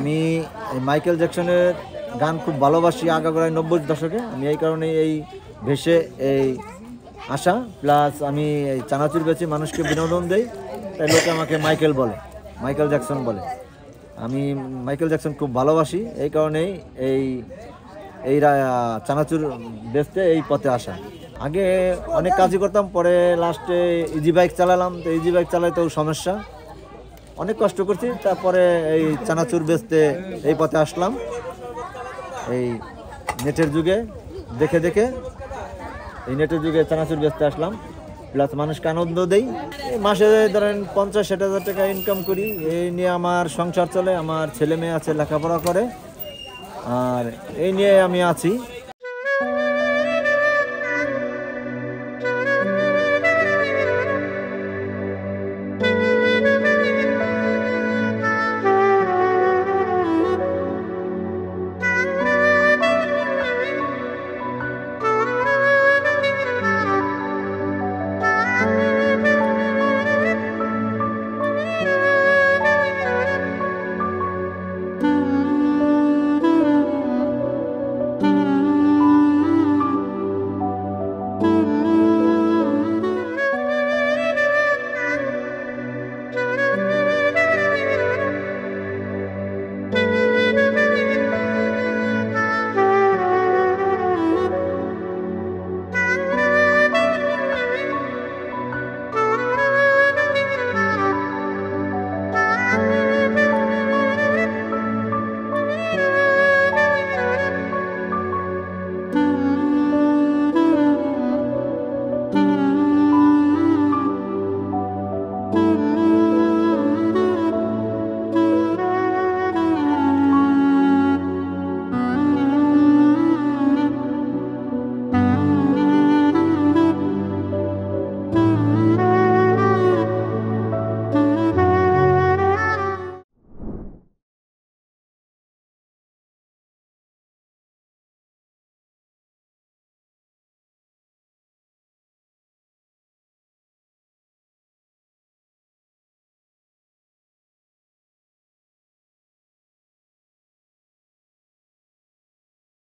আমি মাইকেল জ্যাকসনের গান খুব ভালোবাসি আগাগোড়ায় 90 দশকে। আমি এই কারণে এই ভেসে এই আসা, প্লাস আমি এই চানাচুর বেচে মানুষকে বিনোদন দেই, তাই লোকে আমাকে মাইকেল বলে, মাইকেল জ্যাকসন বলে। আমি মাইকেল জ্যাকসন খুব ভালোবাসি, এই কারণেই এই এই চানাচুর বেচতে এই পথে আসা। আগে অনেক কাজই করতাম, পরে লাস্টে ইজি বাইক চালালাম। তো ইজি বাইক চালাইতেও সমস্যা, অনেক কষ্ট করছি, তারপরে এই চানাচুর বেচতে এই পথে আসলাম। এই নেটের যুগে দেখে দেখে এই নেটের যুগে চানাচুর বেচতে আসলাম, প্লাস মানুষকে আনন্দ দেই। এই মাসে ধরেন 50-60 টাকা ইনকাম করি, এই নিয়ে আমার সংসার চলে। আমার ছেলে মেয়ে আছে, লেখাপড়া করে, আর এই নিয়ে আমি আছি।